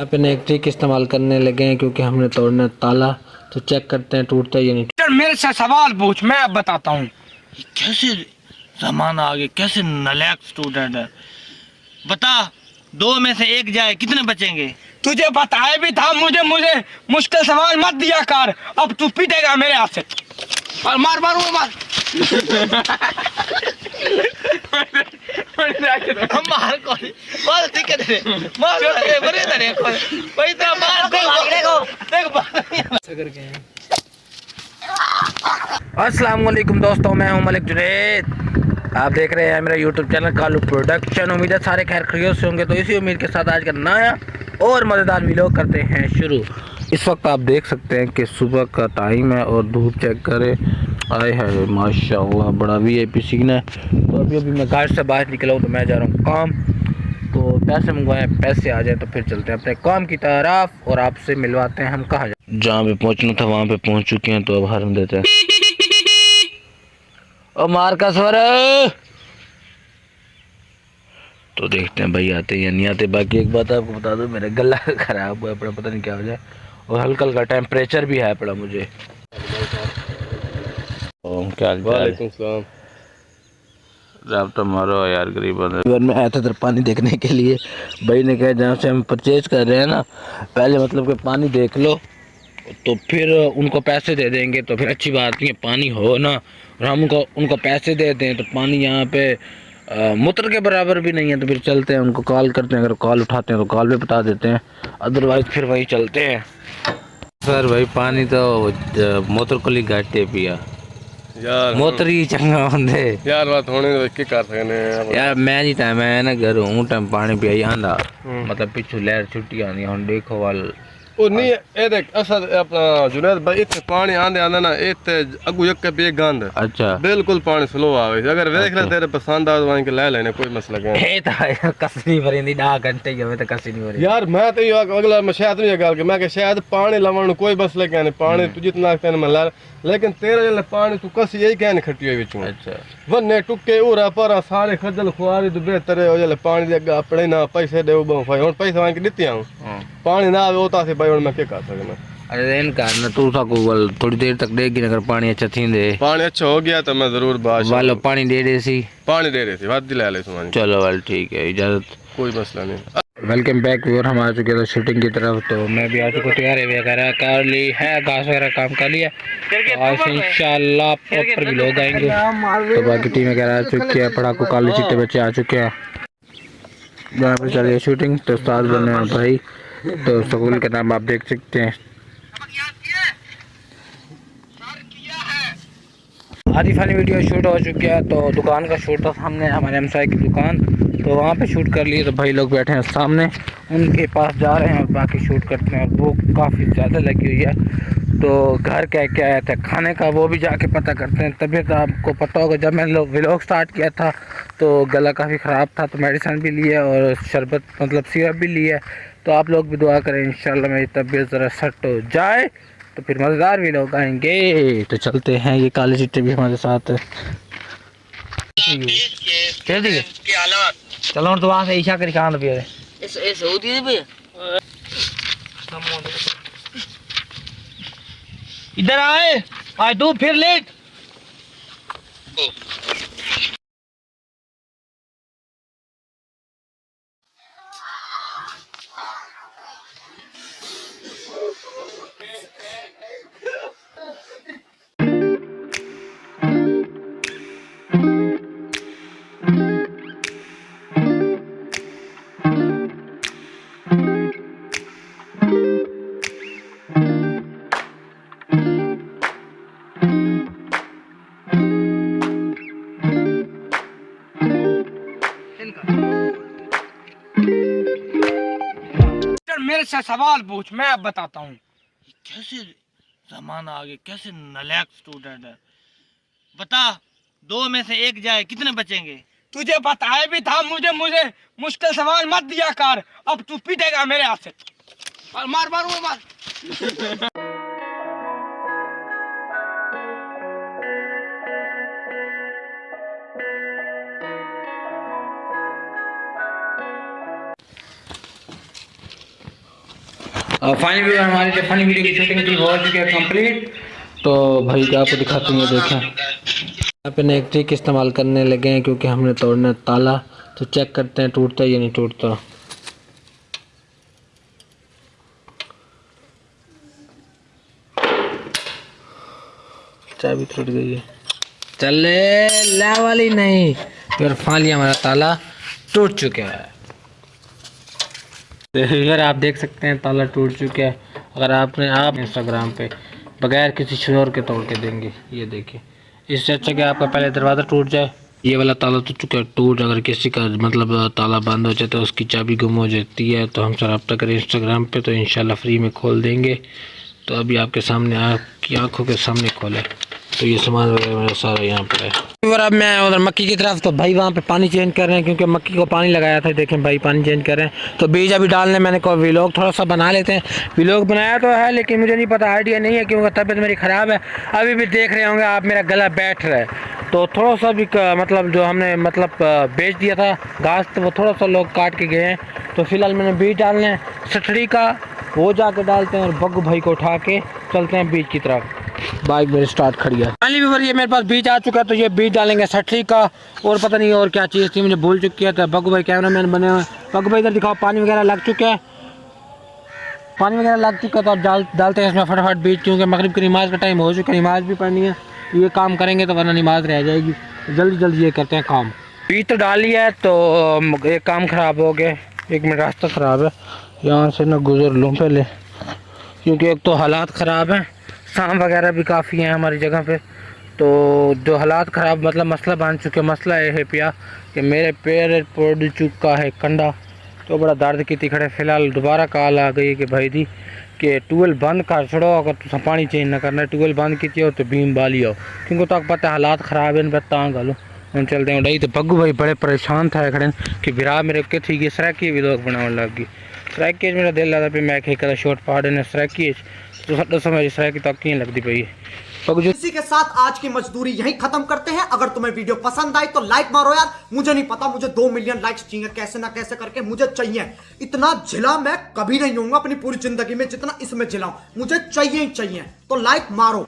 यहाँ पे एक ट्रिक इस्तेमाल करने लगे हैं क्योंकि हमने तोड़ना ताला। तो चेक करते हैं टूटता है या नहीं। सर मेरे से सवाल पूछ, मैं अब बताता हूँ। कैसे जमाना आ गया, कैसे नालायक स्टूडेंट है। बता, दो में से एक जाए कितने बचेंगे? तुझे बताया भी था, मुझे मुझे मुश्किल सवाल मत दिया कर। अब तू पीटेगा मेरे हाथ से। और मार मार वो मार। मार कौन? मार ठीक है तेरे। मार अरे बड़े तेरे को। भाई तेरा मार देख। अस्सलाम वालेकुम दोस्तों, मैं हूं मलिक जुनैद। आप देख रहे हैं मेरा यूट्यूब चैनल कालू प्रोडक्शन। उम्मीद है सारे खैर खैरियत से होंगे। तो इसी उम्मीद के साथ आज का नया और मज़ेदार वीडियो करते हैं शुरू। इस वक्त आप देख सकते हैं कि सुबह का टाइम है और धूप चेक करें। आए है माशाल्लाह, बड़ा वीआईपी सीन है। तो अभी मैं घर से बाहर निकला हूँ, तो मैं जा रहा हूँ काम। तो पैसे मंगवाए, पैसे आ जाए तो फिर चलते हैं अपने काम की तरफ और आपसे मिलवाते हैं हम कहाँ जाए। जहाँ पे पहुँचना था वहाँ पे पहुँच चुके हैं। तो अब हरम देते हैं। ओ मार का स्वर। तो देखते हैं भाई आते या नहीं आते। बाकी एक बात आपको बता दूं, मेरा गला खराब हुआ है पड़ा, पता नहीं क्या हो जाए। और हल्का हल्का टेम्परेचर भी है पड़ा मुझे। क्या वालेकुम सलाम। आप तो मारो यार गरीब में आया था इधर पानी देखने के लिए। भाई ने कहा जहाँ से हम परचेज कर रहे हैं ना, पहले मतलब कि पानी देख लो तो फिर उनको पैसे दे देंगे। तो फिर अच्छी बात नहीं है, पानी हो ना और हम उनको पैसे दे दें तो पानी यहाँ पे मूत्र के बराबर भी नहीं है। तो फिर चलते हैं, उनको कॉल करते हैं। अगर कॉल उठाते हैं तो कॉल भी बता देते हैं, अदरवाइज फिर वही चलते हैं। सर भाई पानी तो मूत्र को ही घाटे पिया यार मूत्र ही चंगा होंगे यार बात होने तो की कर सकने यार। मैं जी टाइम है ना घर हूँ, टाइम पानी पियाई आंदा मतलब पिछू लहर छुट्टी आनी हम देखो वाल। ਉਹ ਨਹੀਂ ਇਹ ਦੇਖ ਅਸਲ ਆਪਣਾ ਜੁਨੈਦ ਭਾਈ ਇੱਥੇ ਪਾਣੀ ਆਂਦੇ ਆਂਦਾ ਨਾ ਇੱਥੇ ਅੱਗੂ ਇੱਕ ਪੀ ਗੰਦ अच्छा ਬਿਲकुल ਪਾਣੀ ਸਲੋ ਆਵੇ ਅगर ਵੇਖ ਲੈ ਤੇਰੇ ਪਸੰਦ ਆ ਤਾਂ ਲੈ ਲੈਣੇ कोई मसला नहीं ਇਹ ਤਾਂ ਯਾਰ ਕਸਨੀ ਭਰੀਂਦੀ 10 ਘੰਟੇ ਹੀ ਹੋਵੇ ਤਾਂ ਕਸੀ ਨਹੀਂ ਭਰੀ यार मैं तो यो अगला मैं शायद नहीं गल के मैं कि शायद पानी लावन कोई मसला क्या नहीं पानी तू जितना तेन मैं ला लेकिन तेरा जल पानी तू कस यही क्या नहीं खट्टी हुई विचों अच्छा वन्ने टुक्के उरा पर सारे खजल खुआरी तो बेहतर है जल पानी दे अग्गा अपने ना पैसे दे भाई हुन पैसे मांग के दित्ते हूं पानी ना आवे ओता से भाई हुन मैं क्या कर सकना। अरे इन कारण तू सा को थोड़ी देर तक देगी अगर पानी अच्छा थींदे। पानी अच्छा हो गया तो मैं जरूर बात वालो पानी दे दे सी पानी दे रहे थे बात दिला ले सुमान। चलो वाल ठीक है, इजाजत। कोई मसला नहीं। वेलकम बैक व्यूअर, हम आ चुके थे शूटिंग की तरफ। तो मैं भी आ चुका, तैयारी वगैरह कर ली है, घास वगैरह काम कर लिया। आज से इंशाल्लाह प्रॉपर भी लोग आएंगे। तो बाकी टीम वगैरह आ चुकी है, पढ़ाकू काले चिट्टे बच्चे आ चुके हैं। यहाँ पे चल रही है शूटिंग। तो उस्ताद बने हैं भाई। तो स्कूल का नाम आप देख सकते हैं। आधी फानी वीडियो शूट हो चुकी है। तो दुकान का शूट था सामने, हमारे हमसाए की दुकान। तो वहाँ पे शूट कर लिए। तो भाई लोग बैठे हैं सामने, उनके पास जा रहे हैं और बाकी शूट करते हैं। भूख काफ़ी ज़्यादा लगी हुई है। तो घर क्या क्या आया था खाने का वो भी जाके पता करते हैं। तबीयत आपको पता होगा, जब मैंने व्लॉग स्टार्ट किया था तो गला काफ़ी ख़राब था। तो मेडिसिन भी ली है और शरबत मतलब सिरप भी ली है। तो आप लोग भी दुआ करें इंशाल्लाह मेरी तबीयत ज़रा सेट हो जाए तो फिर मज़ेदार भी लोग आएंगे। तो चलते हैं, ये काले चिट्टे भी हमारे साथ है। चलो तो वहाँ से ईशा करी कहाँ पे इधर आए, आज तू फिर लेट। मेरे से सवाल पूछ, मैं अब बताता हूँ। कैसे जमाना आ गया, कैसे नालायक स्टूडेंट है। बता, दो में से एक जाए कितने बचेंगे? तुझे बताया भी था, मुझे मुझे मुश्किल सवाल मत दिया कर। अब तू पीटेगा मेरे हाथ से। और मार मार वो मार। फाइनली हमारी जो फनी वीडियो की शूटिंग थी वो हो चुकी है कंप्लीट। तो भाई क्या आपको दिखाते हैं, देखें यहाँ पे एक ट्रिक इस्तेमाल करने लगे हैं क्योंकि हमने तोड़ना है ताला। तो चेक करते हैं टूटता है या नहीं टूटता। चाबी टूट गई है, चले ला वाली नहीं, फिर फाली हमारा ताला टूट चुका है। फिर आप देख सकते हैं ताला टूट चुका है। अगर आप इंस्टाग्राम पे बगैर किसी शोर के तोड़ के देंगे, ये देखिए, इससे अच्छा कि आपका पहले दरवाज़ा टूट जाए। ये वाला ताला तो चुका है टूट, अगर किसी का मतलब ताला बंद हो जाए तो उसकी चाबी गुम हो जाती है तो हमसे रब्ता करें इंस्टाग्राम पे, तो इंशाल्लाह फ्री में खोल देंगे। तो अभी आपके सामने, आपकी आंखों के सामने खोले। तो ये सामान वगैरह मेरा सारा यहाँ पर है। और अब मैं उधर मक्की की तरफ, तो भाई वहाँ पे पानी चेंज कर रहे हैं क्योंकि मक्की को पानी लगाया था। देखें भाई पानी चेंज कर रहे हैं। तो बीज अभी डालने, मैंने कहा व्लॉग थोड़ा सा बना लेते हैं। व्लॉग बनाया तो है लेकिन मुझे नहीं पता, आइडिया नहीं है क्योंकि तबीयत मेरी ख़राब है। अभी भी देख रहे होंगे आप मेरा गला बैठ रहा है, तो थोड़ा सा भी मतलब जो हमने मतलब बेच दिया था घास, तो वो थोड़ा सा लोग काट के गए हैं। तो फिलहाल मैंने बीज डालने हैं सठड़ी का, वो जाके डालते हैं और बग्गू भाई को उठा के चलते हैं बीज की तरफ। बाइक मेरी स्टार्ट खड़ी है। फाइनली व्यूअर ये मेरे पास बीज आ चुका है, तो ये बीज डालेंगे सठरी का, और पता नहीं और क्या चीज़ थी मुझे भूल चुकी है। तो बग्गू भाई कैमरामैन बने हुए हैं। बग्गू भाई इधर दिखाओ, पानी वगैरह लग चुका है, पानी वगैरह लग चुका है। तो अब डालते हैं इसमें फटाफट बीज, क्योंकि मगरिब की नमाज़ का टाइम हो चुका है, नमाज़ भी पढ़नी है। ये काम करेंगे तो वरना नमाज़ रह जाएगी। जल्दी जल्दी ये करते हैं काम। बीज तो डाल लिया है, तो एक काम ख़राब हो गया। एक मिनट, रास्ता ख़राब है, यहाँ से ना गुजर लूँ पहले, क्योंकि एक तो हालात ख़राब हैं, सांप वगैरह भी काफ़ी हैं हमारी जगह पे। तो जो हालात ख़राब मतलब मसला बन चुके, मसला ये है पिया कि मेरे पैर पड़ चुका है कंडा, तो बड़ा दर्द की खड़े। फिलहाल दोबारा कॉल आ गई कि भाई दी कि ट्यूबवेल बंद कर छोड़ो, अगर तुम पानी चेंज ना करना, ट्यूबवेल बंद की हो तो बीम बाली आओ, क्योंकि तो पता है हालात ख़राब है। तां गलो हम चलते हैं उड़ाई। तो बग्गू भाई बड़े परेशान था खड़े कि बिरा मेरे के थी कि सराकी भी लोग बनाने लग गई। सराकी मेरा दिल लगा पे मैं कदा शॉर्ट पाड़ ने सराकी, तो समझ सराकी तक की लगती पई। इसी के साथ आज की मजदूरी यहीं खत्म करते हैं। अगर तुम्हें वीडियो पसंद आई तो लाइक मारो यार, मुझे नहीं पता, मुझे 2 मिलियन लाइक्स चाहिए, कैसे ना कैसे करके मुझे चाहिए। इतना झिला मैं कभी नहीं होऊंगा अपनी पूरी जिंदगी में जितना इसमें झिलाऊं, मुझे चाहिए ही चाहिए। तो लाइक मारो।